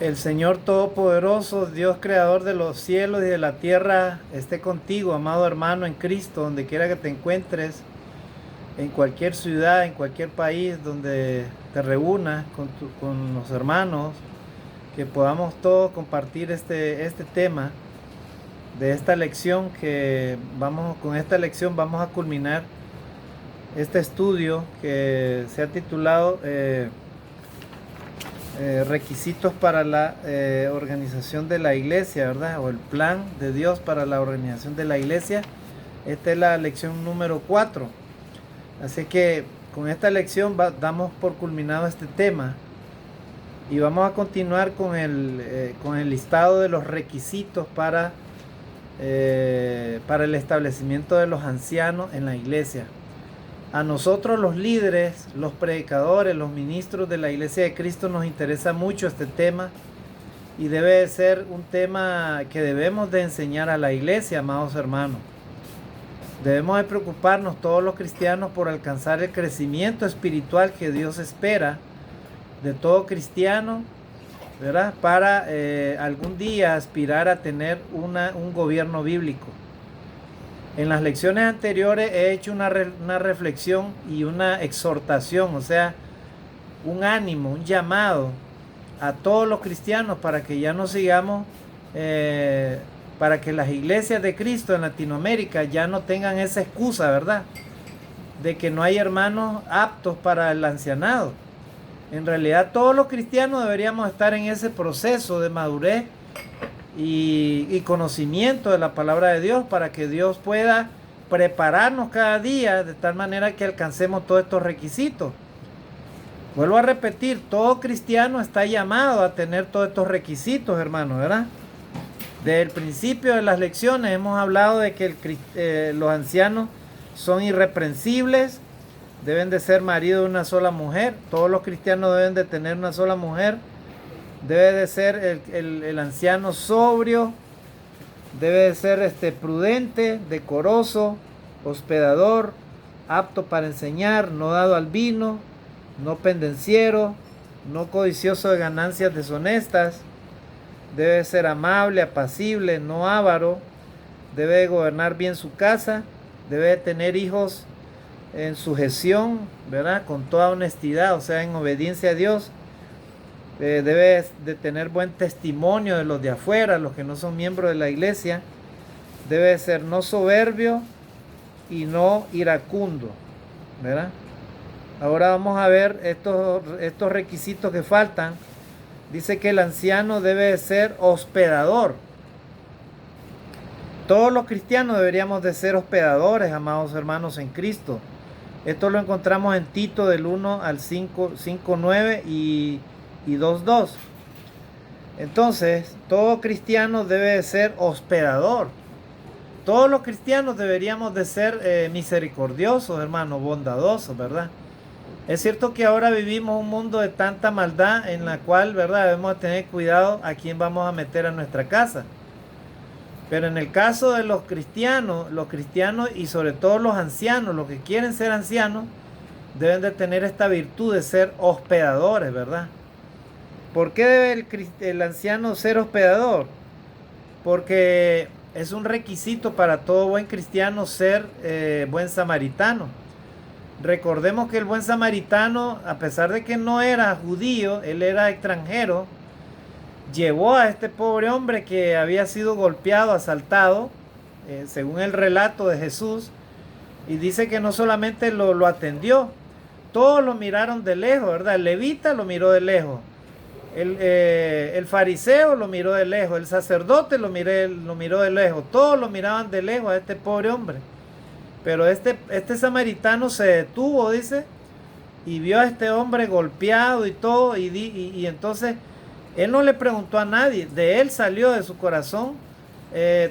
El Señor Todopoderoso, Dios Creador de los cielos y de la tierra, esté contigo, amado hermano en Cristo, donde quiera que te encuentres, en cualquier ciudad, en cualquier país donde te reúnas con los hermanos, que podamos todos compartir este tema de esta lección con esta lección vamos a culminar este estudio que se ha titulado requisitos para la organización de la iglesia, ¿verdad? O el plan de Dios para la organización de la iglesia. Esta es la lección número 4. Así que con esta lección damos por culminado este tema y vamos a continuar con el listado de los requisitos para el establecimiento de los ancianos en la iglesia. A nosotros los líderes, los predicadores, los ministros de la Iglesia de Cristo nos interesa mucho este tema y debe ser un tema que debemos de enseñar a la iglesia, amados hermanos. Debemos de preocuparnos todos los cristianos por alcanzar el crecimiento espiritual que Dios espera de todo cristiano, ¿verdad? Para algún día aspirar a tener un gobierno bíblico. En las lecciones anteriores he hecho una reflexión y una exhortación, o sea, un ánimo, un llamado a todos los cristianos para que ya no sigamos, para que las iglesias de Cristo en Latinoamérica ya no tengan esa excusa, ¿verdad? De que no hay hermanos aptos para el ancianado. En realidad todos los cristianos deberíamos estar en ese proceso de madurez y conocimiento de la palabra de Dios para que Dios pueda prepararnos cada día de tal manera que alcancemos todos estos requisitos. Vuelvo a repetir, todo cristiano está llamado a tener todos estos requisitos, hermanos, ¿verdad? Desde el principio de las lecciones hemos hablado de que los ancianos son irreprensibles, deben de ser marido de una sola mujer, todos los cristianos deben de tener una sola mujer. Debe de ser el anciano sobrio, debe de ser prudente, decoroso, hospedador, apto para enseñar, no dado al vino, no pendenciero, no codicioso de ganancias deshonestas, debe de ser amable, apacible, no avaro, debe de gobernar bien su casa, debe de tener hijos en sujeción, ¿verdad? Con toda honestidad, o sea, en obediencia a Dios. Debe de tener buen testimonio de los de afuera, los que no son miembros de la iglesia. Debe de ser no soberbio y no iracundo, ¿verdad? Ahora vamos a ver estos requisitos que faltan. Dice que el anciano debe de ser hospedador. Todos los cristianos deberíamos de ser hospedadores, amados hermanos en Cristo. Esto lo encontramos en Tito del 1 al 5, 9 y 2.2. Entonces, todo cristiano debe de ser hospedador. Todos los cristianos deberíamos de ser misericordiosos, hermanos, bondadosos, ¿verdad? Es cierto que ahora vivimos un mundo de tanta maldad en la cual, ¿verdad? Debemos tener cuidado a quién vamos a meter a nuestra casa. Pero en el caso de los cristianos y sobre todo los ancianos, los que quieren ser ancianos, deben de tener esta virtud de ser hospedadores, ¿verdad? ¿Por qué debe el anciano ser hospedador? Porque es un requisito para todo buen cristiano ser buen samaritano. Recordemos que el buen samaritano, a pesar de que no era judío, él era extranjero, llevó a este pobre hombre que había sido golpeado, asaltado, según el relato de Jesús, y dice que no solamente lo atendió, todos lo miraron de lejos, ¿verdad? El levita lo miró de lejos. El fariseo lo miró de lejos, el sacerdote lo miró de lejos, todos lo miraban de lejos a este pobre hombre. Pero este samaritano se detuvo, dice, y vio a este hombre golpeado y todo, y entonces él no le preguntó a nadie, de él salió de su corazón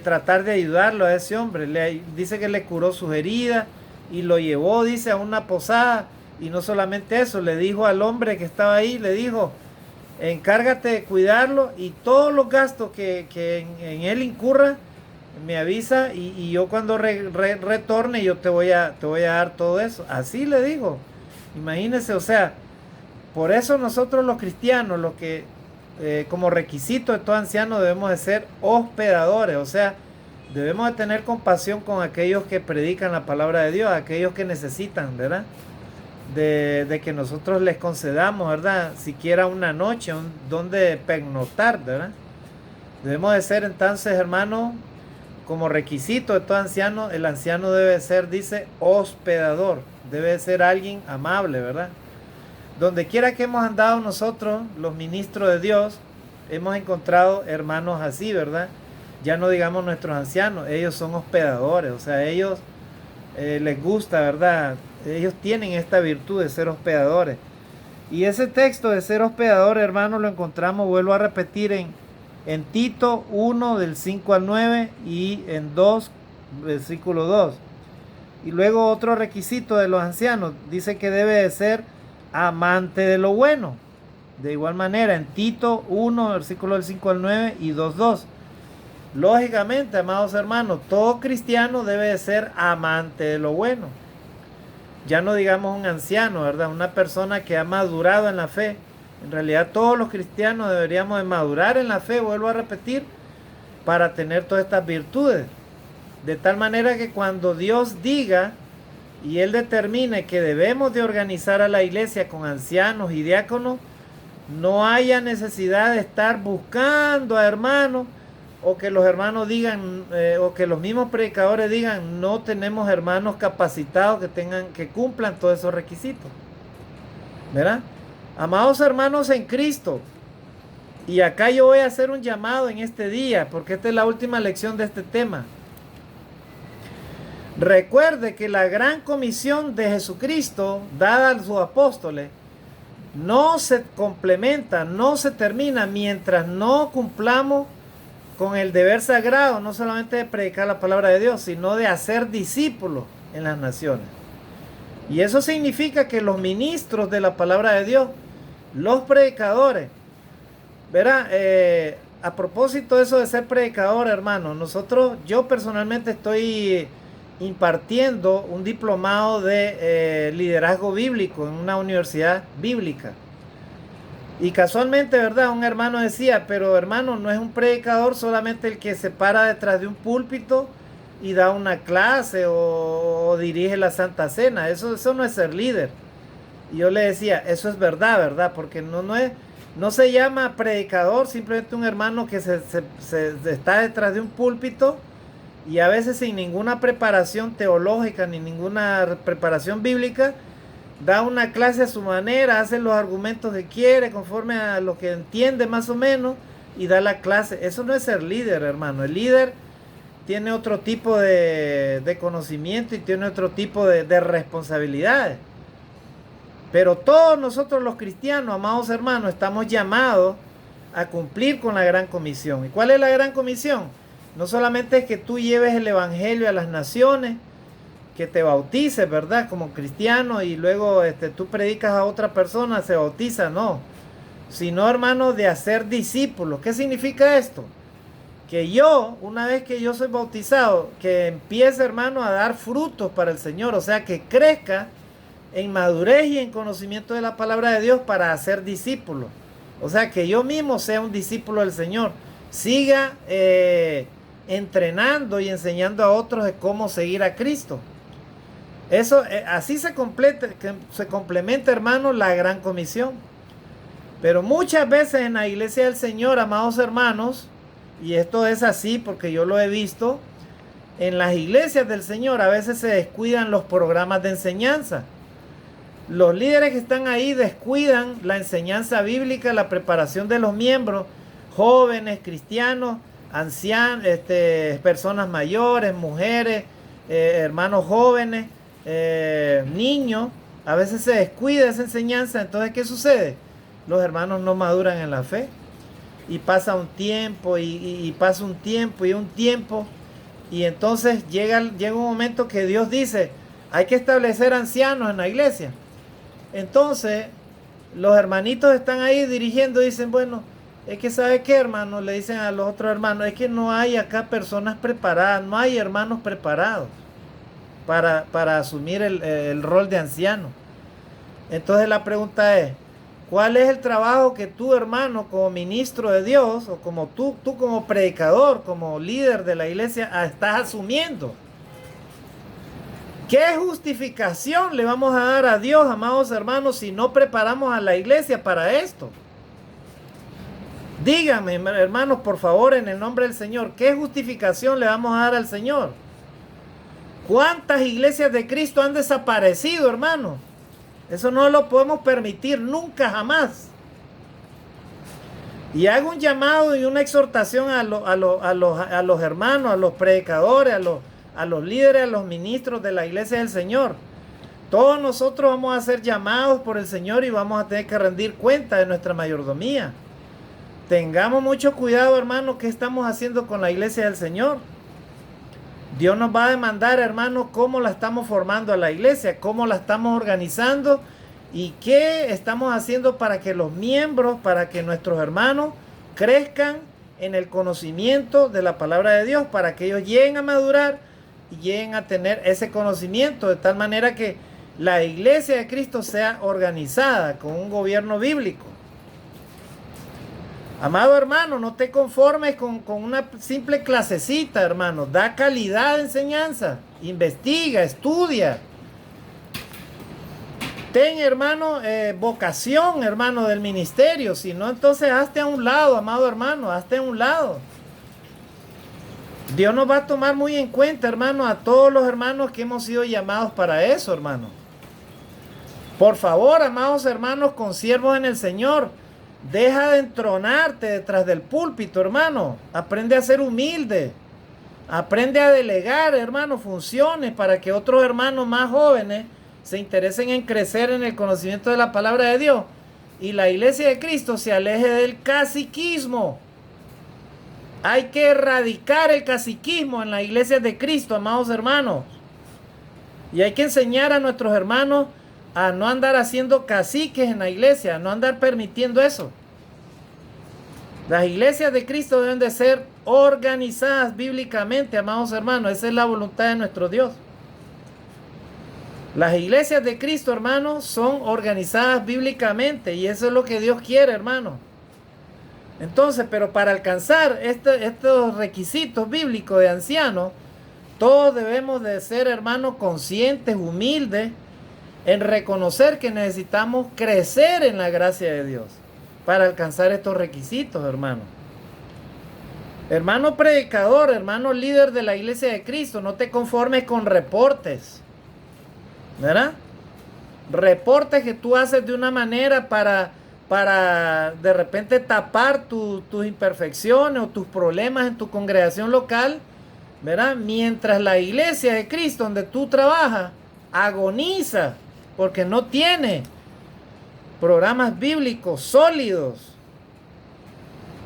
tratar de ayudarlo a ese hombre. Dice que le curó sus heridas y lo llevó, dice, a una posada, y no solamente eso, le dijo al hombre que estaba ahí, le dijo: encárgate de cuidarlo y todos los gastos que en él incurra, me avisa y yo cuando retorne yo te voy a dar todo eso. Así le dijo. Imagínense, o sea, por eso nosotros los cristianos, los que como requisito de todo anciano debemos de ser hospedadores, o sea, debemos de tener compasión con aquellos que predican la palabra de Dios, aquellos que necesitan, ¿verdad? De que nosotros les concedamos, ¿verdad? Siquiera una noche, donde pernoctar, ¿verdad? Debemos de ser entonces, hermano, como requisito de todo anciano, el anciano debe ser, dice, hospedador, debe ser alguien amable, ¿verdad? Donde quiera que hemos andado nosotros, los ministros de Dios, hemos encontrado hermanos así, ¿verdad? Ya no digamos nuestros ancianos, ellos son hospedadores, o sea, ellos les gusta, ¿verdad? Ellos tienen esta virtud de ser hospedadores. Y ese texto de ser hospedador, hermano, lo encontramos, vuelvo a repetir, en Tito 1 del 5 al 9 y en 2, versículo 2. Y luego otro requisito de los ancianos, dice que debe de ser amante de lo bueno. De igual manera, en Tito 1, versículo del 5 al 9 y 2:2. Lógicamente, amados hermanos, todo cristiano debe de ser amante de lo bueno. Ya no digamos un anciano, ¿verdad? Una persona que ha madurado en la fe. En realidad todos los cristianos deberíamos de madurar en la fe, vuelvo a repetir, para tener todas estas virtudes. De tal manera que cuando Dios diga y Él determine que debemos de organizar a la iglesia con ancianos y diáconos, no haya necesidad de estar buscando a hermanos, o que los hermanos digan, o que los mismos predicadores digan, no tenemos hermanos capacitados que cumplan todos esos requisitos, ¿verdad? Amados hermanos en Cristo, y acá yo voy a hacer un llamado en este día, porque esta es la última lección de este tema. Recuerde que la gran comisión de Jesucristo, dada a sus apóstoles, no se complementa, no se termina mientras no cumplamos con el deber sagrado, no solamente de predicar la palabra de Dios, sino de hacer discípulos en las naciones. Y eso significa que los ministros de la palabra de Dios, los predicadores, verá, a propósito de eso de ser predicador, hermano, yo personalmente estoy impartiendo un diplomado de liderazgo bíblico en una universidad bíblica. Y casualmente, ¿verdad? Un hermano decía, pero hermano, no es un predicador solamente el que se para detrás de un púlpito y da una clase o dirige la Santa Cena. Eso no es ser líder. Y yo le decía, eso es verdad, ¿verdad? Porque no se llama predicador simplemente un hermano que se está detrás de un púlpito y a veces sin ninguna preparación teológica ni ninguna preparación bíblica, da una clase a su manera, hace los argumentos que quiere, conforme a lo que entiende más o menos, y da la clase. Eso no es ser líder, hermano. El líder tiene otro tipo de conocimiento y tiene otro tipo de responsabilidades. Pero todos nosotros los cristianos, amados hermanos, estamos llamados a cumplir con la gran comisión. ¿Y cuál es la gran comisión? No solamente es que tú lleves el evangelio a las naciones, que te bautices, ¿verdad? Como cristiano, y luego tú predicas a otra persona, se bautiza, no. Sino, hermano, de hacer discípulos. ¿Qué significa esto? Que yo, una vez que yo soy bautizado, que empiece, hermano, a dar frutos para el Señor. O sea, que crezca en madurez y en conocimiento de la palabra de Dios para hacer discípulos. O sea, que yo mismo sea un discípulo del Señor. Siga entrenando y enseñando a otros de cómo seguir a Cristo. Eso, así se complementa, hermano, la gran comisión. Pero muchas veces en la iglesia del Señor, amados hermanos, y esto es así porque yo lo he visto, en las iglesias del Señor a veces se descuidan los programas de enseñanza. Los líderes que están ahí descuidan la enseñanza bíblica, la preparación de los miembros, jóvenes, cristianos, ancianos, personas mayores, mujeres, hermanos jóvenes, niños. A veces se descuida esa enseñanza. Entonces, ¿qué sucede? Los hermanos no maduran en la fe, y pasa un tiempo y pasa un tiempo y un tiempo, y entonces llega un momento que Dios dice, hay que establecer ancianos en la iglesia. Entonces los hermanitos están ahí dirigiendo, dicen, bueno, es que ¿sabe qué, hermano? Le dicen a los otros hermanos, es que no hay acá personas preparadas, no hay hermanos preparados para asumir el rol de anciano. Entonces la pregunta es, ¿Cuál es el trabajo que tú, hermano, como ministro de Dios, o como tú como predicador, como líder de la iglesia, estás asumiendo? ¿Qué justificación le vamos a dar a Dios, amados hermanos, si no preparamos a la iglesia para esto? Díganme, hermanos, por favor, en el nombre del Señor, ¿qué justificación le vamos a dar al Señor? ¿Cuántas iglesias de Cristo han desaparecido, hermano? Eso no lo podemos permitir nunca, jamás. Y hago un llamado y una exhortación a los hermanos, a los predicadores, a los líderes, a los ministros de la iglesia del Señor. Todos nosotros vamos a ser llamados por el Señor y vamos a tener que rendir cuenta de nuestra mayordomía. Tengamos mucho cuidado, hermano, qué estamos haciendo con la iglesia del Señor. Dios nos va a demandar, hermano, cómo la estamos formando a la iglesia, cómo la estamos organizando y qué estamos haciendo para que los miembros, para que nuestros hermanos crezcan en el conocimiento de la palabra de Dios, para que ellos lleguen a madurar y lleguen a tener ese conocimiento de tal manera que la iglesia de Cristo sea organizada con un gobierno bíblico. Amado hermano, no te conformes con una simple clasecita, hermano. Da calidad de enseñanza. Investiga, estudia. Ten, hermano, vocación, hermano, del ministerio. Si no, entonces hazte a un lado, amado hermano. Hazte a un lado. Dios nos va a tomar muy en cuenta, hermano, a todos los hermanos que hemos sido llamados para eso, hermano. Por favor, amados hermanos, consiervos en el Señor. Deja de entronarte detrás del púlpito, hermano. Aprende a ser humilde. Aprende a delegar, hermano, funciones para que otros hermanos más jóvenes se interesen en crecer en el conocimiento de la palabra de Dios. Y la iglesia de Cristo se aleje del caciquismo. Hay que erradicar el caciquismo en la iglesia de Cristo, amados hermanos. Y hay que enseñar a nuestros hermanos a no andar haciendo caciques en la iglesia, a no andar permitiendo eso. Las iglesias de Cristo deben de ser organizadas bíblicamente, amados hermanos. Esa es la voluntad de nuestro Dios. Las iglesias de Cristo, hermanos, son organizadas bíblicamente y eso es lo que Dios quiere, hermano. Entonces, pero para alcanzar estos requisitos bíblicos de ancianos, todos debemos de ser, hermanos, conscientes, humildes, en reconocer que necesitamos crecer en la gracia de Dios para alcanzar estos requisitos, hermano. Hermano predicador, hermano líder de la iglesia de Cristo, no te conformes con reportes, ¿verdad? Reportes que tú haces de una manera para de repente tapar tus imperfecciones o tus problemas en tu congregación local, ¿verdad? Mientras la iglesia de Cristo donde tú trabajas agoniza porque no tiene programas bíblicos sólidos,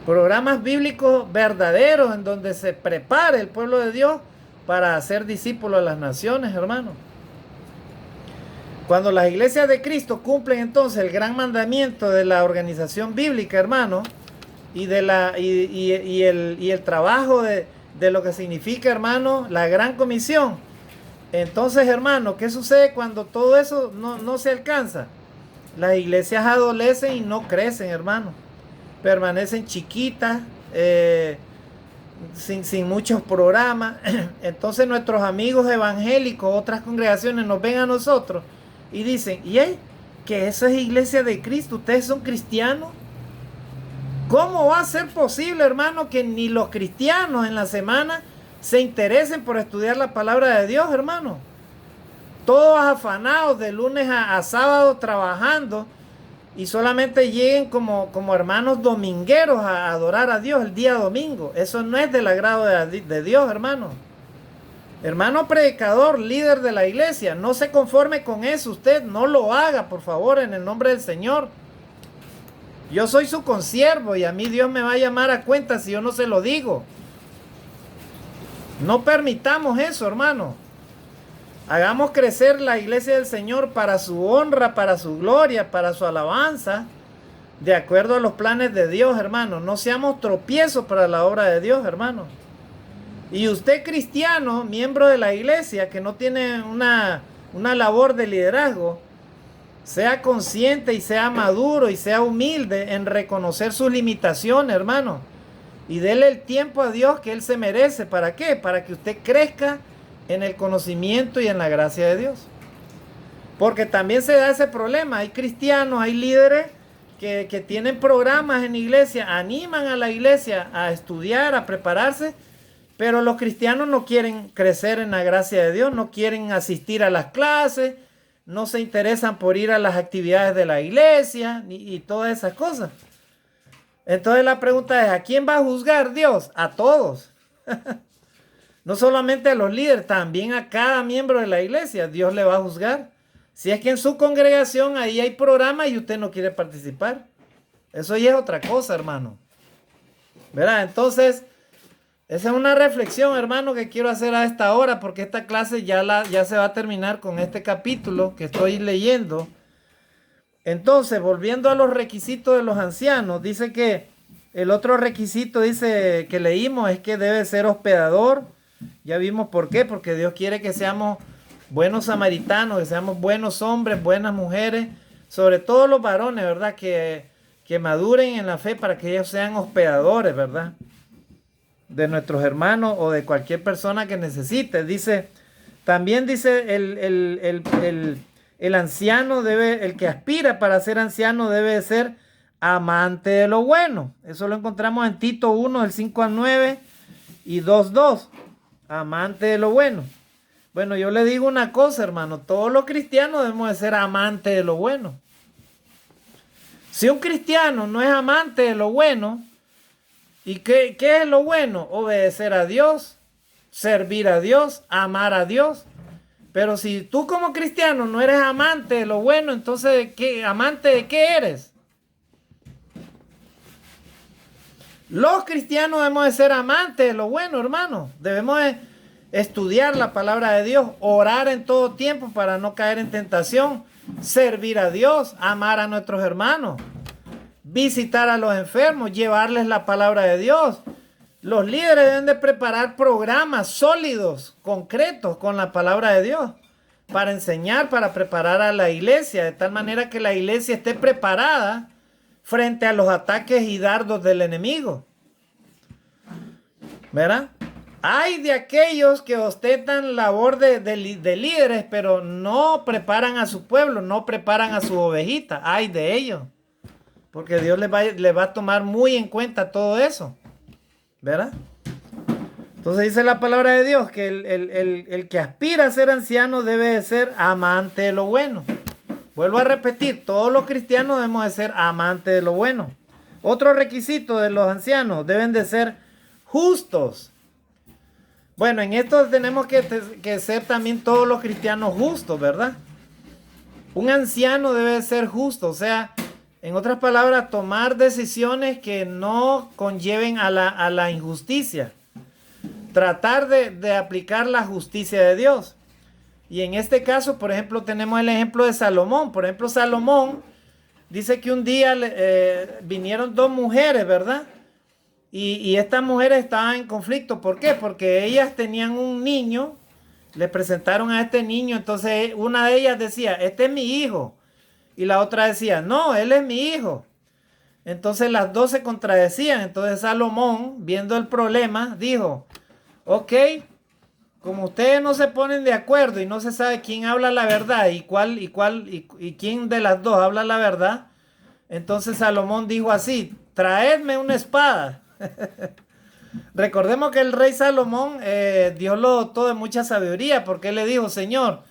programas bíblicos verdaderos en donde se prepare el pueblo de Dios para hacer discípulos de las naciones, hermano. Cuando las iglesias de Cristo cumplen entonces el gran mandamiento de la organización bíblica, hermano, y el trabajo de lo que significa, hermano, la gran comisión. Entonces, hermano, ¿qué sucede cuando todo eso no se alcanza? Las iglesias adolecen y no crecen, hermano. Permanecen chiquitas, sin muchos programas. Entonces nuestros amigos evangélicos, otras congregaciones, nos ven a nosotros y dicen, ¿y que esa es iglesia de Cristo? ¿Ustedes son cristianos? ¿Cómo va a ser posible, hermano, que ni los cristianos en la semana se interesen por estudiar la palabra de Dios, hermano? Todos afanados de lunes a sábado trabajando y solamente lleguen como hermanos domingueros a adorar a Dios el día domingo. Eso no es del agrado de Dios, hermano. Hermano predicador, líder de la iglesia, no se conforme con eso. Usted no lo haga, por favor, en el nombre del Señor. Yo soy su consiervo y a mí Dios me va a llamar a cuenta si yo no se lo digo. No permitamos eso, hermano. Hagamos crecer la iglesia del Señor para su honra, para su gloria, para su alabanza, de acuerdo a los planes de Dios, hermano. No seamos tropiezos para la obra de Dios, hermano. Y usted cristiano, miembro de la iglesia, que no tiene una labor de liderazgo, Sea consciente y sea maduro y sea humilde en reconocer sus limitaciones, hermano. Y dele el tiempo a Dios que Él se merece. ¿Para qué? Para que usted crezca en el conocimiento y en la gracia de Dios. Porque también se da ese problema. Hay cristianos, hay líderes que tienen programas en la iglesia, animan a la iglesia a estudiar, a prepararse, pero los cristianos no quieren crecer en la gracia de Dios, no quieren asistir a las clases, no se interesan por ir a las actividades de la iglesia y todas esas cosas. Entonces la pregunta es, ¿a quién va a juzgar Dios? A todos. No solamente a los líderes, también a cada miembro de la iglesia Dios le va a juzgar. Si es que en su congregación ahí hay programa y usted no quiere participar. Eso ya es otra cosa, hermano. ¿Verdad? Entonces, esa es una reflexión, hermano, que quiero hacer a esta hora, porque esta clase ya se va a terminar con este capítulo que estoy leyendo. Entonces, volviendo a los requisitos de los ancianos, dice que el otro requisito, dice que leímos, es que debe ser hospedador. Ya vimos por qué, porque Dios quiere que seamos buenos samaritanos, que seamos buenos hombres, buenas mujeres, sobre todo los varones, ¿verdad? Que maduren en la fe para que ellos sean hospedadores, ¿verdad? De nuestros hermanos o de cualquier persona que necesite. Dice, también dice el anciano debe, el que aspira para ser anciano debe ser amante de lo bueno. Eso lo encontramos en Tito 1, del 5 al 9 y 2:2. Amante de lo bueno. Bueno, yo le digo una cosa, hermano. Todos los cristianos debemos de ser amantes de lo bueno. Si un cristiano no es amante de lo bueno, ¿y qué es lo bueno? Obedecer a Dios, servir a Dios, amar a Dios. Pero si tú como cristiano no eres amante de lo bueno, entonces, ¿amante de qué eres? Los cristianos debemos de ser amantes de lo bueno, hermano. Debemos de estudiar la palabra de Dios, orar en todo tiempo para no caer en tentación, servir a Dios, amar a nuestros hermanos, visitar a los enfermos, llevarles la palabra de Dios. Los líderes deben de preparar programas sólidos, concretos, con la palabra de Dios, para enseñar, para preparar a la iglesia, de tal manera que la iglesia esté preparada frente a los ataques y dardos del enemigo. ¿Verdad? Hay de aquellos que ostentan labor de líderes, pero no preparan a su pueblo, no preparan a su ovejita. Hay de ellos. Porque Dios les va a tomar muy en cuenta todo eso. ¿Verdad? Entonces dice la palabra de Dios que el que aspira a ser anciano debe de ser amante de lo bueno. Vuelvo a repetir, todos los cristianos debemos de ser amantes de lo bueno. Otro requisito de los ancianos, deben de ser justos. Bueno, en esto tenemos que ser también todos los cristianos justos, ¿verdad? Un anciano debe ser justo, o sea, en otras palabras, tomar decisiones que no conlleven a la injusticia. Tratar de aplicar la justicia de Dios. Y en este caso, por ejemplo, tenemos el ejemplo de Salomón. Por ejemplo, Salomón dice que un día vinieron dos mujeres, ¿verdad? Y estas mujeres estaban en conflicto. ¿Por qué? Porque ellas tenían un niño, le presentaron a este niño, entonces una de ellas decía, este es mi hijo. Y la otra decía, no, él es mi hijo. Entonces las dos se contradecían. Entonces Salomón, viendo el problema, dijo, ok, como ustedes no se ponen de acuerdo y no se sabe quién habla la verdad y quién de las dos habla la verdad, entonces Salomón dijo así, traedme una espada. Recordemos que el rey Salomón, Dios lo dotó de mucha sabiduría, porque él le dijo, Señor,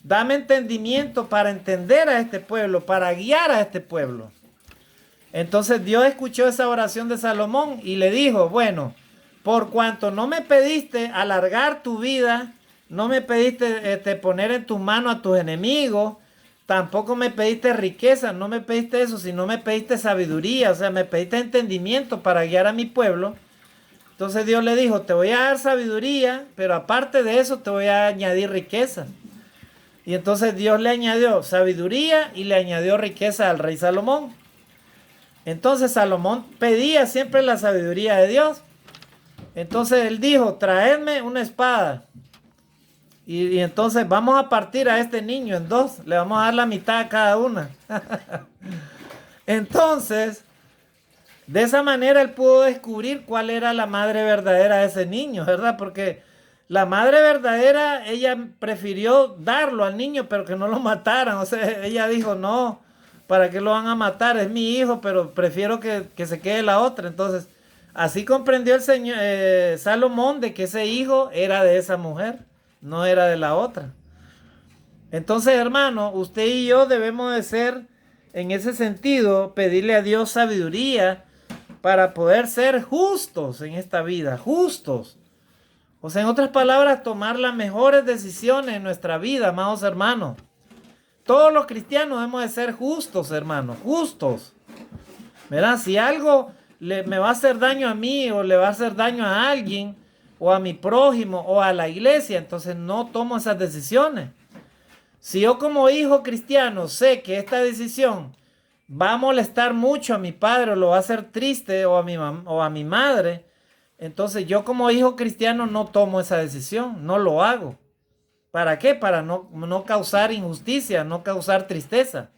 dame entendimiento para entender a este pueblo, para guiar a este pueblo. Entonces Dios escuchó esa oración de Salomón y le dijo, bueno, por cuanto no me pediste alargar tu vida, no me pediste poner en tus manos a tus enemigos, tampoco me pediste riqueza, no me pediste eso, sino me pediste sabiduría, o sea, me pediste entendimiento para guiar a mi pueblo. Entonces Dios le dijo, te voy a dar sabiduría, pero aparte de eso te voy a añadir riqueza. Y entonces Dios le añadió sabiduría y le añadió riqueza al rey Salomón. Entonces Salomón pedía siempre la sabiduría de Dios. Entonces él dijo, traedme una espada. Y entonces vamos a partir a este niño en dos. Le vamos a dar la mitad a cada una. Entonces, de esa manera él pudo descubrir cuál era la madre verdadera de ese niño, ¿verdad? Porque la madre verdadera, ella prefirió darlo al niño, pero que no lo mataran. O sea, ella dijo, no, ¿para qué lo van a matar? Es mi hijo, pero prefiero que se quede la otra. Entonces, así comprendió el señor Salomón de que ese hijo era de esa mujer, no era de la otra. Entonces, hermano, usted y yo debemos de ser, en ese sentido, pedirle a Dios sabiduría para poder ser justos en esta vida, justos. O sea, en otras palabras, tomar las mejores decisiones en nuestra vida, amados hermanos. Todos los cristianos debemos de ser justos, hermanos, justos. ¿Verdad? Si algo me va a hacer daño a mí o le va a hacer daño a alguien o a mi prójimo o a la iglesia, entonces no tomo esas decisiones. Si yo como hijo cristiano sé que esta decisión va a molestar mucho a mi padre o lo va a hacer triste o a mi madre, entonces yo como hijo cristiano no tomo esa decisión, no lo hago. ¿Para qué? Para no causar injusticia, no causar tristeza.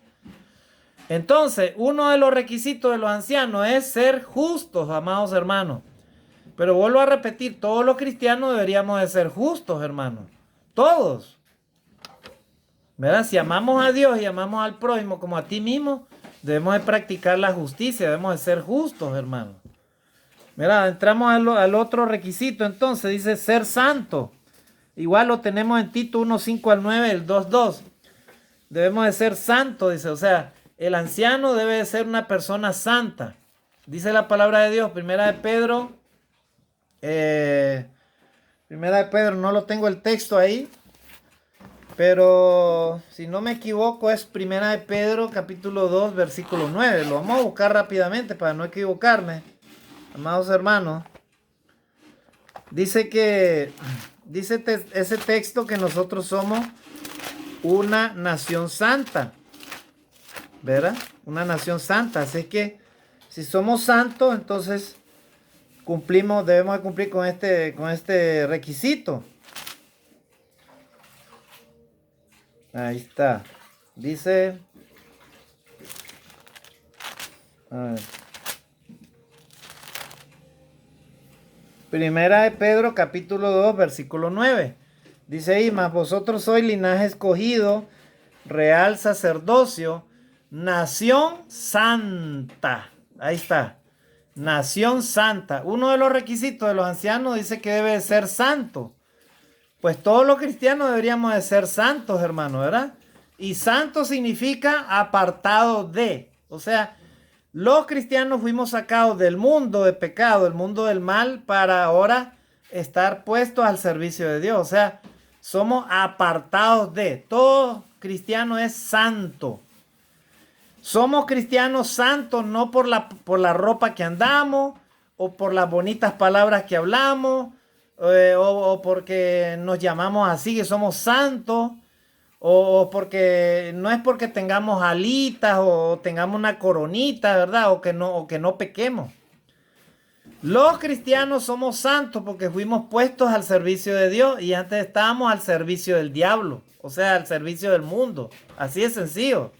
Entonces, uno de los requisitos de los ancianos es ser justos, amados hermanos. Pero vuelvo a repetir, todos los cristianos deberíamos de ser justos, hermanos. Todos. ¿Verdad? Si amamos a Dios y amamos al prójimo como a ti mismo, debemos de practicar la justicia, debemos de ser justos, hermanos. ¿Verdad? Entramos al otro requisito, entonces, dice ser santo. Igual lo tenemos en Tito 1:5 al 9, el 2:2. Debemos de ser santos, dice. O sea, el anciano debe de ser una persona santa. Dice la palabra de Dios, Primera de Pedro, no lo tengo el texto ahí, pero si no me equivoco es Primera de Pedro, capítulo 2, versículo 9. Lo vamos a buscar rápidamente para no equivocarme, amados hermanos. Dice ese texto que nosotros somos una nación santa, ¿verdad? Una nación santa. Así que si somos santos, entonces debemos de cumplir con este requisito. Ahí está. Dice, a ver. Primera de Pedro, capítulo 2, versículo 9. Dice ahí, mas vosotros sois linaje escogido, real sacerdocio, nación santa. Ahí está. Nación santa. Uno de los requisitos de los ancianos dice que debe ser santo. Pues todos los cristianos deberíamos de ser santos, hermano, ¿verdad? Y santo significa apartado de. O sea, los cristianos fuimos sacados del mundo de pecado, del mundo del mal, para ahora estar puestos al servicio de Dios. O sea, somos apartados de. Todo cristiano es santo. Somos cristianos santos no por la ropa que andamos, o por las bonitas palabras que hablamos, o porque nos llamamos así que somos santos, o porque no es porque tengamos alitas o tengamos una coronita, ¿verdad? O que no pequemos. Los cristianos somos santos porque fuimos puestos al servicio de Dios y antes estábamos al servicio del diablo, o sea, al servicio del mundo. Así es sencillo.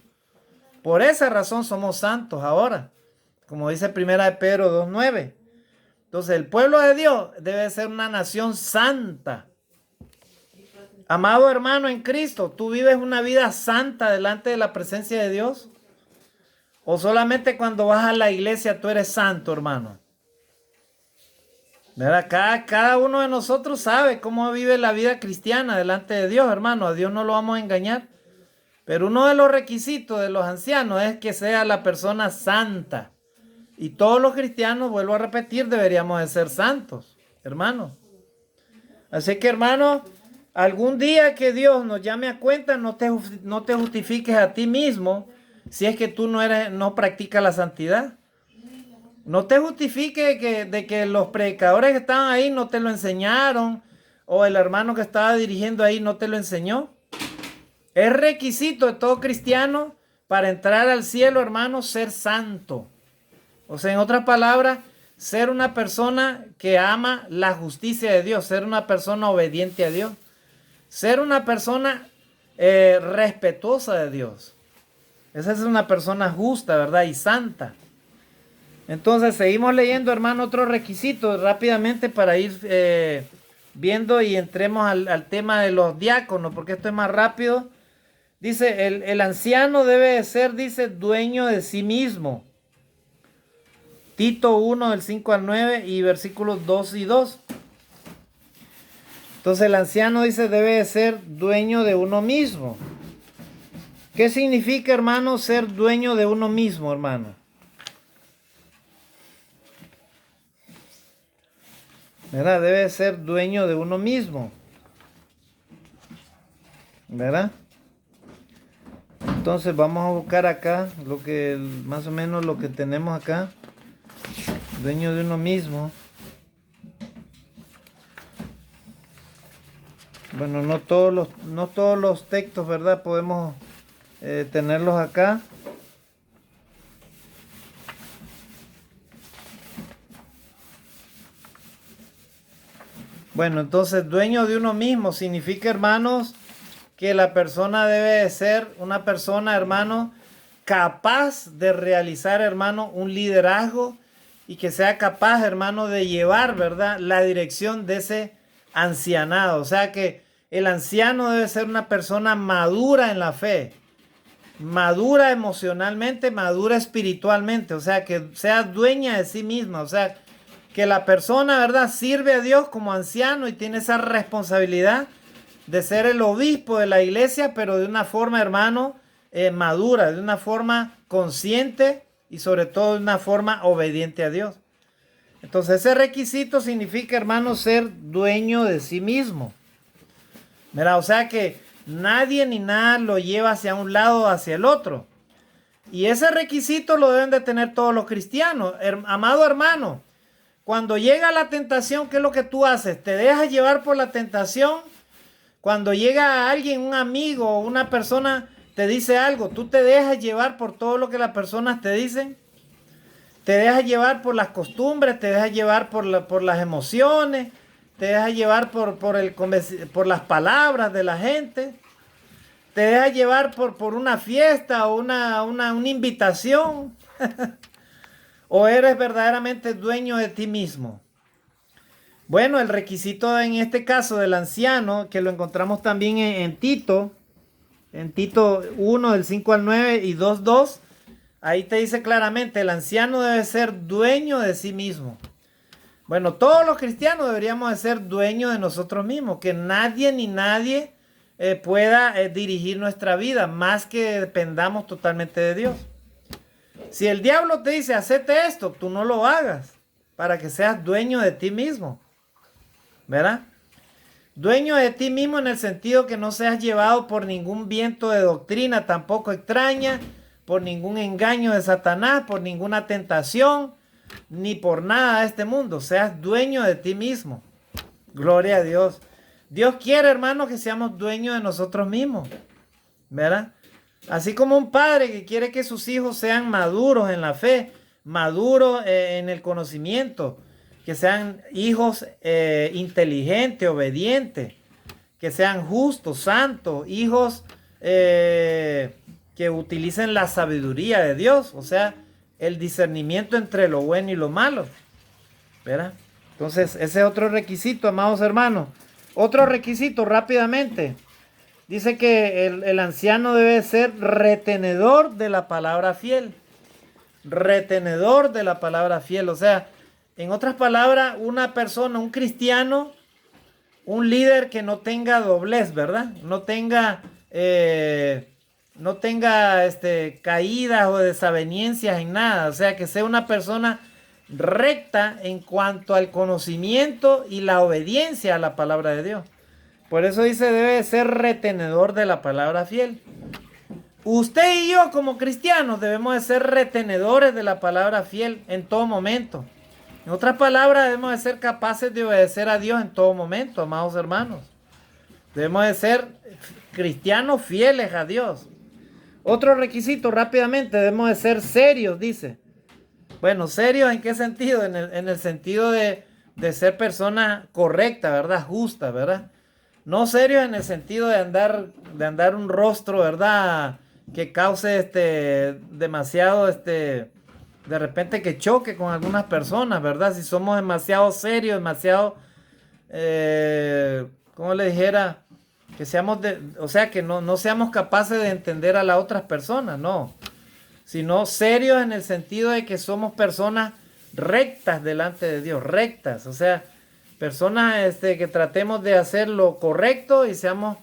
Por esa razón somos santos ahora, como dice Primera de Pedro 2:9. Entonces el pueblo de Dios debe ser una nación santa. Amado hermano en Cristo, ¿tú vives una vida santa delante de la presencia de Dios? ¿O solamente cuando vas a la iglesia tú eres santo, hermano? ¿Verdad? Cada uno de nosotros sabe cómo vive la vida cristiana delante de Dios, hermano. A Dios no lo vamos a engañar. Pero uno de los requisitos de los ancianos es que sea la persona santa. Y todos los cristianos, vuelvo a repetir, deberíamos de ser santos, hermano. Así que, hermano, algún día que Dios nos llame a cuenta, no te justifiques a ti mismo si es que tú no practicas la santidad. No te justifiques de que los predicadores que estaban ahí no te lo enseñaron, o el hermano que estaba dirigiendo ahí no te lo enseñó. Es requisito de todo cristiano para entrar al cielo, hermano, ser santo. O sea, en otras palabras, ser una persona que ama la justicia de Dios, ser una persona obediente a Dios. ser una persona respetuosa de Dios. Esa es una persona justa, ¿verdad? Y santa. Entonces, seguimos leyendo, hermano, otros requisitos rápidamente para ir viendo y entremos al tema de los diáconos, porque esto es más rápido. Dice, el anciano debe de ser, dice, dueño de sí mismo. Tito 1, del 5 al 9 y versículos 2 y 2. Entonces el anciano dice, debe de ser dueño de uno mismo. ¿Qué significa, hermano, ser dueño de uno mismo, hermano? ¿Verdad? Debe ser dueño de uno mismo. ¿Verdad? Entonces vamos a buscar acá lo que más o menos lo que tenemos acá. Dueño de uno mismo. Bueno, no todos los textos, ¿verdad? Podemos tenerlos acá. Bueno, entonces dueño de uno mismo significa, hermanos, que la persona debe de ser una persona, hermano, capaz de realizar, hermano, un liderazgo y que sea capaz, hermano, de llevar, ¿verdad?, la dirección de ese ancianado. O sea que el anciano debe ser una persona madura en la fe, madura emocionalmente, madura espiritualmente. O sea, que sea dueña de sí misma. O sea, que la persona, ¿verdad?, sirve a Dios como anciano y tiene esa responsabilidad de ser el obispo de la iglesia, pero de una forma, hermano, madura, de una forma consciente y sobre todo de una forma obediente a Dios. Entonces ese requisito significa, hermano, ser dueño de sí mismo. ¿Verdad? O sea que nadie ni nada lo lleva hacia un lado o hacia el otro. Y ese requisito lo deben de tener todos los cristianos. Amado hermano, cuando llega la tentación, ¿qué es lo que tú haces? ¿Te dejas llevar por la tentación? Cuando llega alguien, un amigo o una persona te dice algo, ¿tú te dejas llevar por todo lo que las personas te dicen? ¿Te dejas llevar por las costumbres? ¿Te dejas llevar por las emociones? ¿Te dejas llevar por las palabras de la gente? ¿Te dejas llevar por una fiesta o una invitación? ¿O eres verdaderamente dueño de ti mismo? Bueno, el requisito en este caso del anciano, que lo encontramos también en Tito 1, del 5 al 9 y 2:2, ahí te dice claramente, el anciano debe ser dueño de sí mismo. Bueno, todos los cristianos deberíamos de ser dueños de nosotros mismos, que nadie ni nadie pueda dirigir nuestra vida, más que dependamos totalmente de Dios. Si el diablo te dice, hacete esto, tú no lo hagas, para que seas dueño de ti mismo. ¿Verdad? Dueño de ti mismo en el sentido que no seas llevado por ningún viento de doctrina tampoco extraña, por ningún engaño de Satanás, por ninguna tentación, ni por nada de este mundo. Seas dueño de ti mismo. Gloria a Dios. Dios quiere, hermanos, que seamos dueños de nosotros mismos. ¿Verdad? Así como un padre que quiere que sus hijos sean maduros en la fe, maduros en el conocimiento, que sean hijos inteligentes, obedientes, que sean justos, santos, hijos que utilicen la sabiduría de Dios, o sea, el discernimiento entre lo bueno y lo malo. ¿Verdad? Entonces, ese es otro requisito, amados hermanos. Otro requisito, rápidamente. Dice que el anciano debe ser retenedor de la palabra fiel. Retenedor de la palabra fiel, o sea, en otras palabras, una persona, un cristiano, un líder que no tenga doblez, ¿verdad? No tenga caídas o desavenencias en nada. O sea, que sea una persona recta en cuanto al conocimiento y la obediencia a la palabra de Dios. Por eso dice, debe ser retenedor de la palabra fiel. Usted y yo como cristianos debemos de ser retenedores de la palabra fiel en todo momento. En otras palabras, debemos de ser capaces de obedecer a Dios en todo momento, amados hermanos. Debemos de ser cristianos fieles a Dios. Otro requisito, rápidamente, debemos de ser serios, dice. Bueno, serios ¿en qué sentido? En el sentido de ser personas correctas, ¿verdad? Justas, ¿verdad? No serios en el sentido de andar un rostro, ¿verdad? Que cause demasiado, de repente que choque con algunas personas, ¿verdad? Si somos demasiado serios, demasiado, ¿cómo le dijera? Que seamos o sea, que no seamos capaces de entender a las otras personas, no. Sino serios en el sentido de que somos personas rectas delante de Dios, rectas, o sea, personas que tratemos de hacer lo correcto y seamos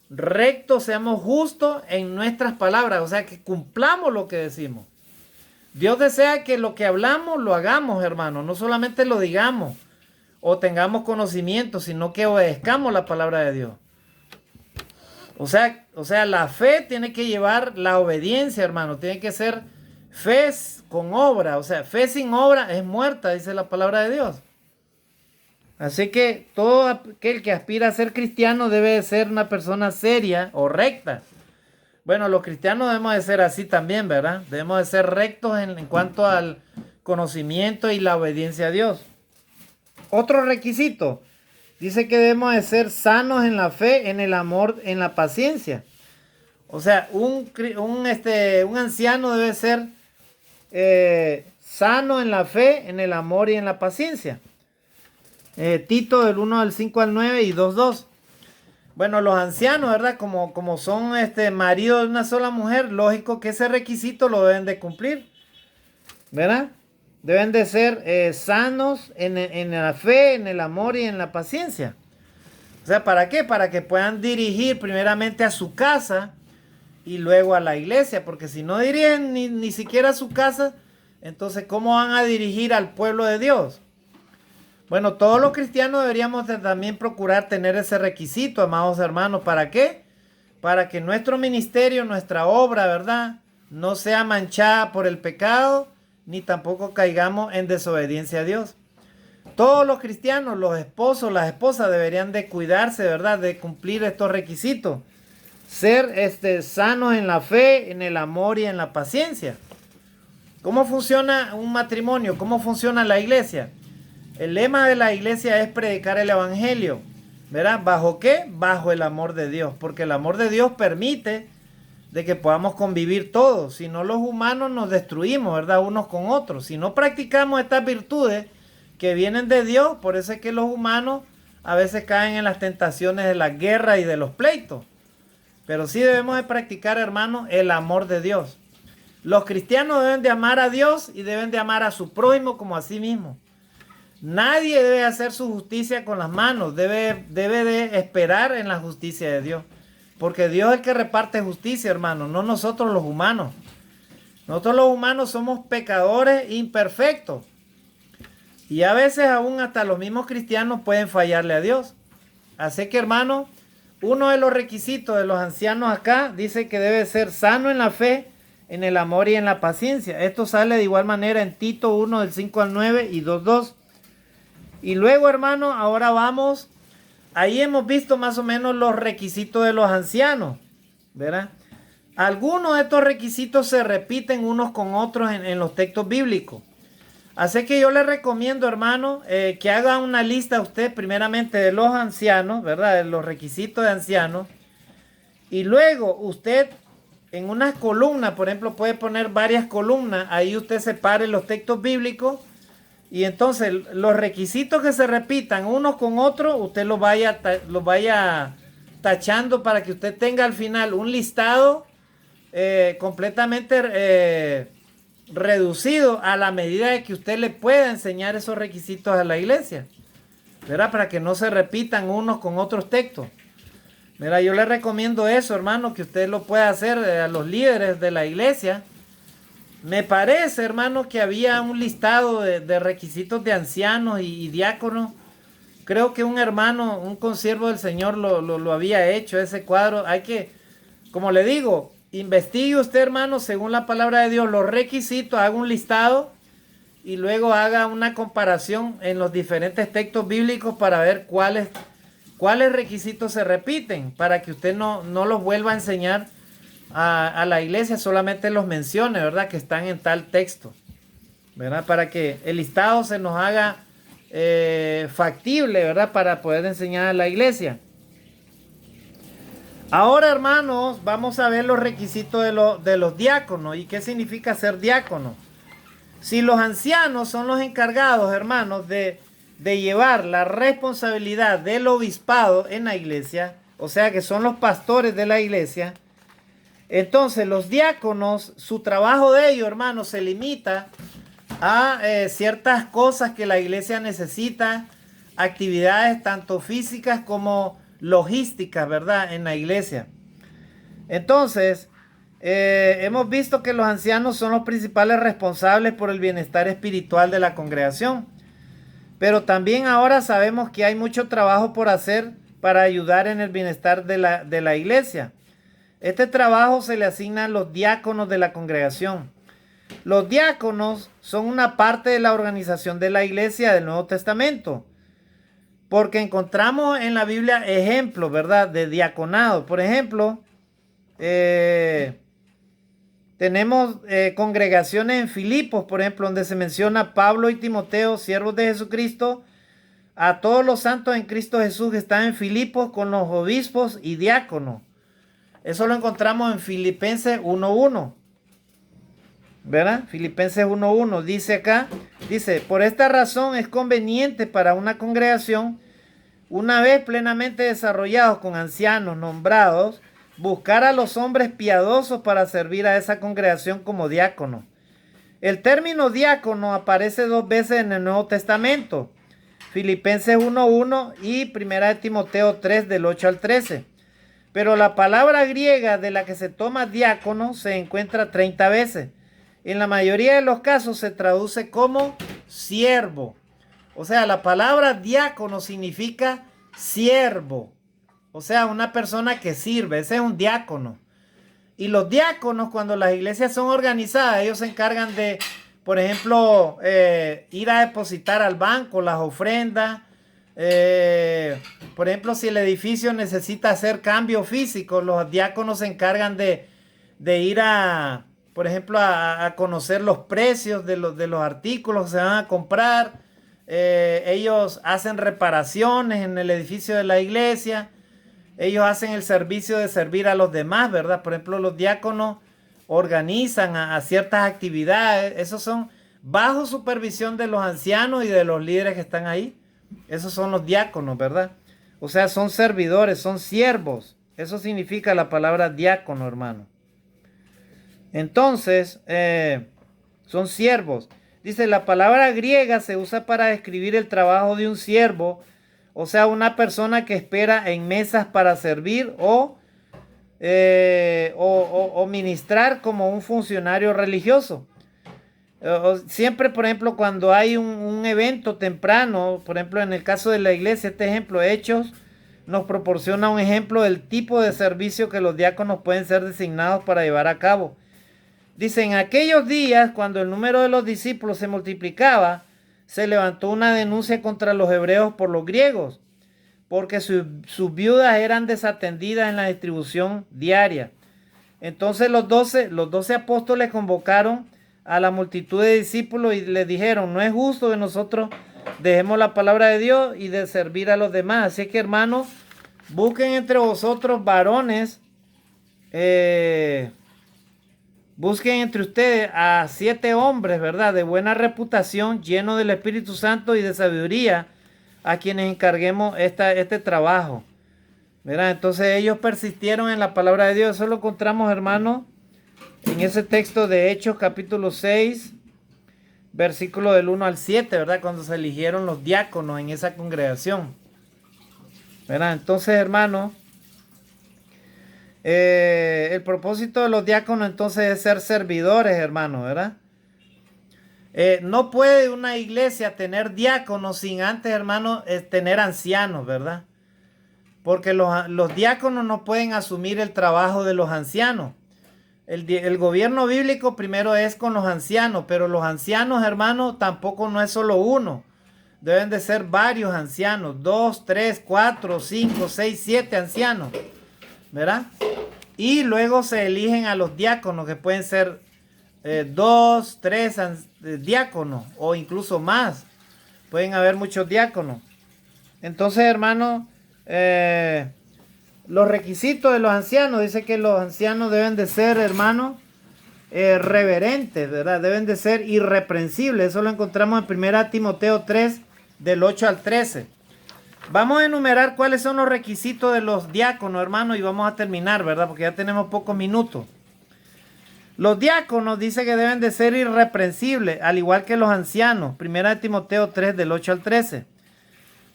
rectos, seamos justos en nuestras palabras, o sea, que cumplamos lo que decimos. Dios desea que lo que hablamos lo hagamos, hermano, no solamente lo digamos o tengamos conocimiento, sino que obedezcamos la palabra de Dios. O sea, la fe tiene que llevar la obediencia, hermano, tiene que ser fe con obra, o sea, fe sin obra es muerta, dice la palabra de Dios. Así que todo aquel que aspira a ser cristiano debe de ser una persona seria o recta. Bueno, los cristianos debemos de ser así también, ¿verdad? Debemos de ser rectos en cuanto al conocimiento y la obediencia a Dios. Otro requisito, dice que debemos de ser sanos en la fe, en el amor, en la paciencia. O sea, un anciano debe ser sano en la fe, en el amor y en la paciencia. Tito del 1 al 5 al 9 y 2:2. Bueno, los ancianos, ¿verdad? Como son maridos de una sola mujer, lógico que ese requisito lo deben de cumplir, ¿verdad? Deben de ser sanos en la fe, en el amor y en la paciencia. O sea, ¿para qué? Para que puedan dirigir primeramente a su casa y luego a la iglesia, porque si no dirigen ni siquiera a su casa, entonces ¿cómo van a dirigir al pueblo de Dios? Bueno, todos los cristianos deberíamos también procurar tener ese requisito, amados hermanos. ¿Para qué? Para que nuestro ministerio, nuestra obra, ¿verdad?, no sea manchada por el pecado, ni tampoco caigamos en desobediencia a Dios. Todos los cristianos, los esposos, las esposas deberían de cuidarse, ¿verdad?, de cumplir estos requisitos. Ser sanos en la fe, en el amor y en la paciencia. ¿Cómo funciona un matrimonio? ¿Cómo funciona la iglesia? El lema de la iglesia es predicar el evangelio, ¿verdad? ¿Bajo qué? Bajo el amor de Dios, porque el amor de Dios permite de que podamos convivir todos. Si no, los humanos nos destruimos, ¿verdad?, unos con otros. Si no practicamos estas virtudes que vienen de Dios, por eso es que los humanos a veces caen en las tentaciones de la guerra y de los pleitos. Pero sí debemos de practicar, hermanos, el amor de Dios. Los cristianos deben de amar a Dios y deben de amar a su prójimo como a sí mismo. Nadie debe hacer su justicia con las manos, debe de esperar en la justicia de Dios. Porque Dios es el que reparte justicia, hermano, no nosotros los humanos. Nosotros los humanos somos pecadores imperfectos. Y a veces aún hasta los mismos cristianos pueden fallarle a Dios. Así que, hermano, uno de los requisitos de los ancianos acá dice que debe ser sano en la fe, en el amor y en la paciencia. Esto sale de igual manera en Tito 1 del 5 al 9 y 2:2. Y luego, hermano, ahora vamos, ahí hemos visto más o menos los requisitos de los ancianos, ¿verdad? Algunos de estos requisitos se repiten unos con otros en los textos bíblicos. Así que yo le recomiendo, hermano, que haga una lista usted primeramente de los ancianos, ¿verdad? De los requisitos de ancianos. Y luego usted en unas columnas, por ejemplo, puede poner varias columnas, ahí usted separe los textos bíblicos. Y entonces los requisitos que se repitan unos con otros, usted los vaya tachando para que usted tenga al final un listado completamente reducido a la medida de que usted le pueda enseñar esos requisitos a la iglesia, ¿verdad? Para que no se repitan unos con otros textos. Mira, yo le recomiendo eso, hermano, que usted lo pueda hacer a los líderes de la iglesia. Me parece, hermano, que había un listado de requisitos de ancianos y diáconos. Creo que un hermano, un consiervo del Señor lo había hecho, ese cuadro. Hay que, como le digo, investigue usted, hermano, según la palabra de Dios, los requisitos, haga un listado y luego haga una comparación en los diferentes textos bíblicos para ver cuáles requisitos se repiten, para que usted no los vuelva a enseñar a la iglesia, solamente los mencione, ¿verdad?, que están en tal texto, ¿verdad? Para que el listado se nos haga factible, ¿verdad?, para poder enseñar a la iglesia. Ahora, hermanos, vamos a ver los requisitos de los diáconos y qué significa ser diácono. Si los ancianos son los encargados, hermanos, de llevar la responsabilidad del obispado en la iglesia, o sea que son los pastores de la iglesia, entonces los diáconos, su trabajo de ellos, hermanos, se limita a ciertas cosas que la iglesia necesita, actividades tanto físicas como logísticas, ¿verdad? En la iglesia. Entonces, hemos visto que los ancianos son los principales responsables por el bienestar espiritual de la congregación. Pero también ahora sabemos que hay mucho trabajo por hacer para ayudar en el bienestar de la iglesia. Este trabajo se le asigna a los diáconos de la congregación. Los diáconos son una parte de la organización de la iglesia del Nuevo Testamento. Porque encontramos en la Biblia ejemplos, ¿verdad?, de diaconado. Por ejemplo, tenemos congregaciones en Filipos, por ejemplo, donde se menciona Pablo y Timoteo, siervos de Jesucristo, a todos los santos en Cristo Jesús que están en Filipos con los obispos y diáconos. Eso lo encontramos en Filipenses 1:1. ¿Verdad? Filipenses 1:1 dice acá, dice, por esta razón es conveniente para una congregación, una vez plenamente desarrollados con ancianos nombrados, buscar a los hombres piadosos para servir a esa congregación como diácono. El término diácono aparece 2 veces en el Nuevo Testamento, Filipenses 1:1 y 1 Timoteo 3 del 8 al 13. Pero la palabra griega de la que se toma diácono se encuentra 30 veces. En la mayoría de los casos se traduce como siervo. O sea, la palabra diácono significa siervo. O sea, una persona que sirve. Ese es un diácono. Y los diáconos, cuando las iglesias son organizadas, ellos se encargan de, por ejemplo, ir a depositar al banco las ofrendas. Por ejemplo, si el edificio necesita hacer cambios físicos, los diáconos se encargan de ir a, por ejemplo, a conocer los precios de los artículos que se van a comprar. Ellos hacen reparaciones en el edificio de la iglesia. Ellos hacen el servicio de servir a los demás, ¿verdad? Por ejemplo, los diáconos organizan a ciertas actividades. Esos son bajo supervisión de los ancianos y de los líderes que están ahí. Esos son los diáconos, ¿verdad? O sea, son servidores, son siervos. Eso significa la palabra diácono, hermano. Entonces, son siervos. Dice, la palabra griega se usa para describir el trabajo de un siervo, o sea, una persona que espera en mesas para servir o ministrar como un funcionario religioso. Siempre, por ejemplo, cuando hay un evento temprano, por ejemplo, en el caso de la iglesia, este ejemplo, Hechos, nos proporciona un ejemplo del tipo de servicio que los diáconos pueden ser designados para llevar a cabo. Dice, en aquellos días, cuando el número de los discípulos se multiplicaba, se levantó una denuncia contra los hebreos por los griegos, porque sus viudas eran desatendidas en la distribución diaria. Entonces los 12 apóstoles convocaron a la multitud de discípulos y les dijeron, no es justo que nosotros dejemos la palabra de Dios y de servir a los demás. Así que, hermanos, busquen entre vosotros varones, busquen entre ustedes a 7 hombres, ¿verdad?, de buena reputación, llenos del Espíritu Santo y de sabiduría, a quienes encarguemos este trabajo, ¿verdad? Entonces ellos persistieron en la palabra de Dios. Eso lo encontramos, hermanos, en ese texto de Hechos capítulo 6, versículo del 1 al 7, ¿verdad? Cuando se eligieron los diáconos en esa congregación, ¿verdad? Entonces, hermanos, el propósito de los diáconos entonces es ser servidores, hermanos, ¿verdad? No puede una iglesia tener diáconos sin antes, hermanos, tener ancianos, ¿verdad? Porque los diáconos no pueden asumir el trabajo de los ancianos. El gobierno bíblico primero es con los ancianos, pero los ancianos, hermanos, tampoco no es solo uno. Deben de ser varios ancianos, 2, 3, 4, 5, 6, 7 ancianos, ¿verdad? Y luego se eligen a los diáconos, que pueden ser 2, 3 diáconos o incluso más. Pueden haber muchos diáconos. Entonces, hermanos, Los requisitos de los ancianos, dice que los ancianos deben de ser, hermanos, reverentes, ¿verdad? Deben de ser irreprensibles. Eso lo encontramos en 1 Timoteo 3, del 8 al 13. Vamos a enumerar cuáles son los requisitos de los diáconos, hermanos, y vamos a terminar, ¿verdad? Porque ya tenemos pocos minutos. Los diáconos dice que deben de ser irreprensibles, al igual que los ancianos. 1 Timoteo 3, del 8 al 13.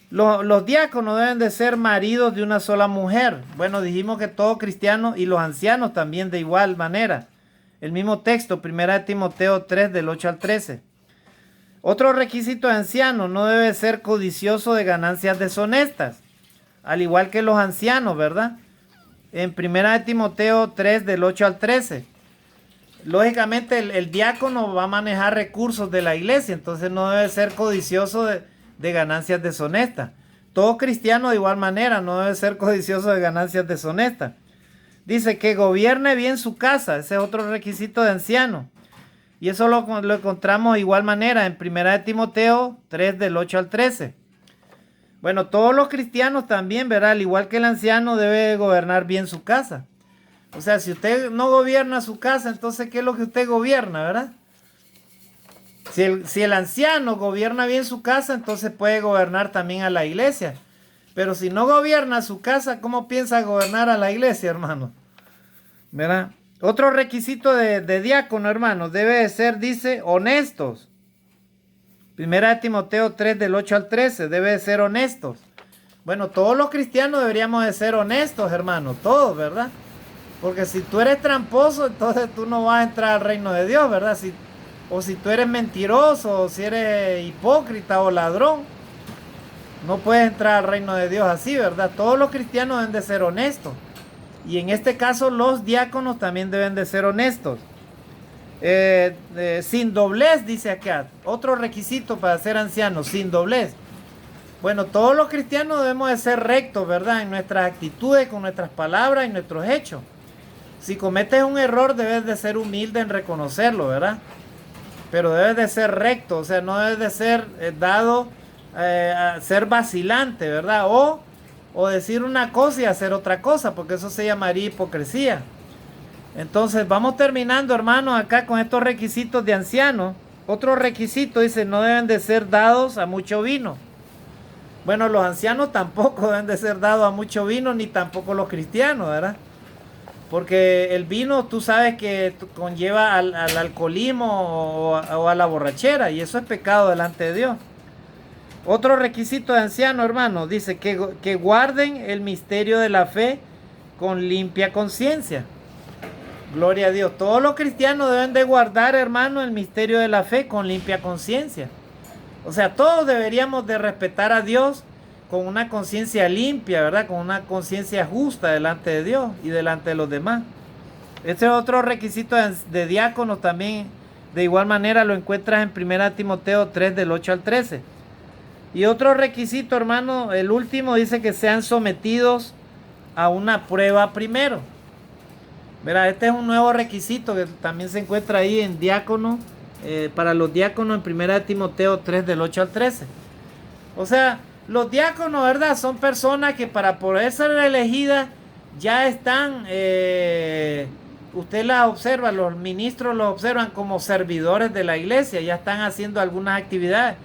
Los diáconos deben de ser maridos de una sola mujer. Bueno, dijimos que todo cristiano y los ancianos también de igual manera. El mismo texto, 1 Timoteo 3, del 8 al 13. Otro requisito de anciano, no debe ser codicioso de ganancias deshonestas, al igual que los ancianos, ¿verdad? En 1 Timoteo 3, del 8 al 13. Lógicamente el diácono va a manejar recursos de la iglesia, entonces no debe ser codicioso de ganancias deshonestas. Todo cristiano de igual manera no debe ser codicioso de ganancias deshonestas. Dice que gobierne bien su casa, ese es otro requisito de anciano. Y eso lo encontramos de igual manera en 1 Timoteo 3, del 8 al 13. Bueno, todos los cristianos también, ¿verdad? Al igual que el anciano, debe gobernar bien su casa. O sea, si usted no gobierna su casa, entonces, ¿qué es lo que usted gobierna, verdad? Si el anciano gobierna bien su casa, entonces puede gobernar también a la iglesia. Pero si no gobierna su casa, ¿cómo piensa gobernar a la iglesia, hermano? ¿Verdad? Otro requisito de diácono, hermano, debe de ser, dice, honestos. 1 Timoteo 3, del 8 al 13, debe de ser honestos. Bueno, todos los cristianos deberíamos de ser honestos, hermano, todos, ¿verdad? Porque si tú eres tramposo, entonces tú no vas a entrar al reino de Dios, ¿verdad? O si tú eres mentiroso, o si eres hipócrita o ladrón, no puedes entrar al reino de Dios así, ¿verdad? Todos los cristianos deben de ser honestos. Y en este caso los diáconos también deben de ser honestos. Sin doblez, dice acá. Otro requisito para ser ancianos, sin doblez. Bueno, todos los cristianos debemos de ser rectos, ¿verdad? En nuestras actitudes, con nuestras palabras y nuestros hechos. Si cometes un error, debes de ser humilde en reconocerlo, ¿verdad? Pero debes de ser recto, o sea, no debes de ser dado a ser vacilante, ¿verdad? O decir una cosa y hacer otra cosa, porque eso se llamaría hipocresía. Entonces, vamos terminando, hermanos, acá con estos requisitos de ancianos. Otro requisito, dice, no deben de ser dados a mucho vino. Bueno, los ancianos tampoco deben de ser dados a mucho vino, ni tampoco los cristianos, ¿verdad? Porque el vino, tú sabes que conlleva al alcoholismo o a la borrachera, y eso es pecado delante de Dios. Otro requisito de anciano, hermano, dice que guarden el misterio de la fe con limpia conciencia. Gloria a Dios. Todos los cristianos deben de guardar, hermano, el misterio de la fe con limpia conciencia. O sea, todos deberíamos de respetar a Dios con una conciencia limpia, ¿verdad? Con una conciencia justa delante de Dios y delante de los demás. Este es otro requisito de diáconos también. De igual manera lo encuentras en 1 Timoteo 3, del 8 al 13. Y otro requisito, hermano, el último, dice que sean sometidos a una prueba primero. Verá, este es un nuevo requisito que también se encuentra ahí en diácono, para los diáconos en 1 Timoteo 3, del 8 al 13. O sea, los diáconos, ¿verdad? Son personas que para poder ser elegidas ya están, usted las observa, los ministros los observan como servidores de la iglesia, ya están haciendo algunas actividades.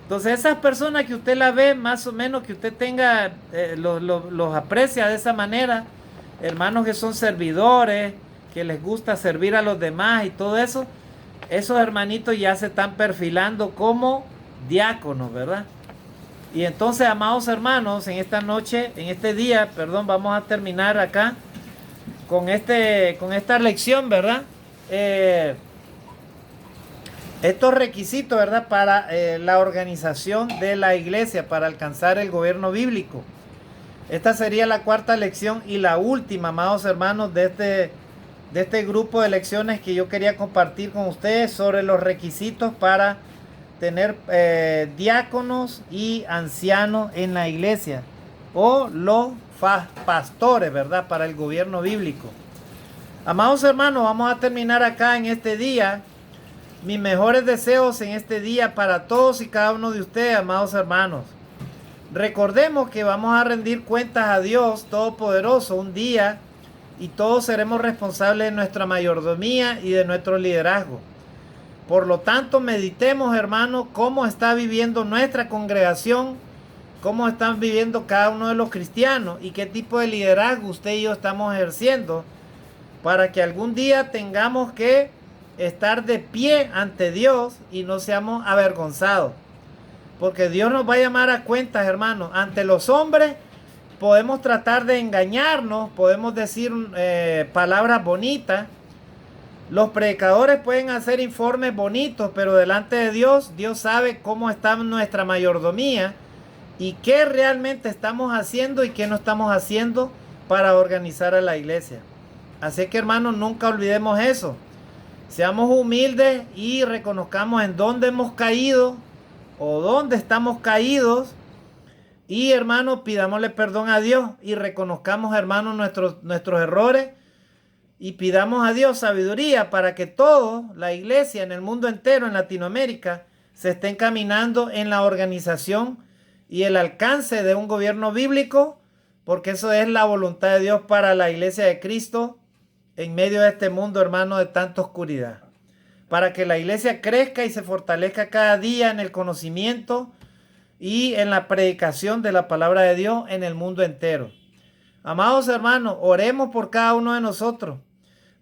Entonces esas personas que usted las ve, más o menos que usted tenga, los aprecia de esa manera, hermanos que son servidores, que les gusta servir a los demás y todo eso, esos hermanitos ya se están perfilando como diáconos, ¿verdad? Y entonces, amados hermanos, en esta noche, en este día, perdón, vamos a terminar acá con esta lección, ¿verdad? Estos requisitos, ¿verdad? Para la organización de la iglesia, para alcanzar el gobierno bíblico. Esta sería la cuarta lección y la última, amados hermanos, de este grupo de lecciones que yo quería compartir con ustedes sobre los requisitos para tener diáconos y ancianos en la iglesia, o los pastores, ¿verdad? Para el gobierno bíblico. Amados hermanos, vamos a terminar acá en este día. Mis mejores deseos en este día para todos y cada uno de ustedes, amados hermanos. Recordemos que vamos a rendir cuentas a Dios Todopoderoso un día y todos seremos responsables de nuestra mayordomía y de nuestro liderazgo. Por lo tanto, meditemos, hermano, cómo está viviendo nuestra congregación, cómo están viviendo cada uno de los cristianos y qué tipo de liderazgo usted y yo estamos ejerciendo para que algún día tengamos que estar de pie ante Dios y no seamos avergonzados. Porque Dios nos va a llamar a cuentas, hermano. Ante los hombres podemos tratar de engañarnos, podemos decir palabras bonitas. Los predicadores pueden hacer informes bonitos, pero delante de Dios, Dios sabe cómo está nuestra mayordomía y qué realmente estamos haciendo y qué no estamos haciendo para organizar a la iglesia. Así que, hermanos, nunca olvidemos eso. Seamos humildes y reconozcamos en dónde hemos caído o dónde estamos caídos. Y, hermanos, pidámosle perdón a Dios y reconozcamos, hermanos, nuestros errores. Y pidamos a Dios sabiduría para que todos, la iglesia en el mundo entero, en Latinoamérica, se estén caminando en la organización y el alcance de un gobierno bíblico, porque eso es la voluntad de Dios para la iglesia de Cristo en medio de este mundo, hermano, de tanta oscuridad. Para que la iglesia crezca y se fortalezca cada día en el conocimiento y en la predicación de la palabra de Dios en el mundo entero. Amados hermanos, oremos por cada uno de nosotros,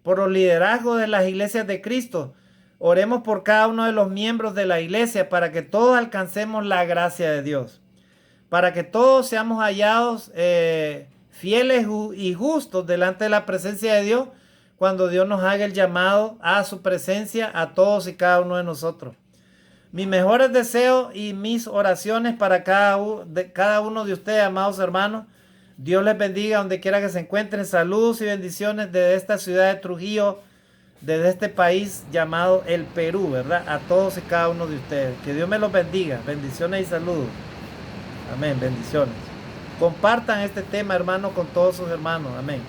por los liderazgos de las iglesias de Cristo. Oremos por cada uno de los miembros de la iglesia para que todos alcancemos la gracia de Dios. Para que todos seamos hallados fieles y justos delante de la presencia de Dios cuando Dios nos haga el llamado a su presencia a todos y cada uno de nosotros. Mis mejores deseos y mis oraciones para cada uno de ustedes, amados hermanos. Dios les bendiga donde quiera que se encuentren. Saludos y bendiciones desde esta ciudad de Trujillo, desde este país llamado el Perú, ¿verdad? A todos y cada uno de ustedes. Que Dios me los bendiga. Bendiciones y saludos. Amén. Bendiciones. Compartan este tema, hermano, con todos sus hermanos. Amén.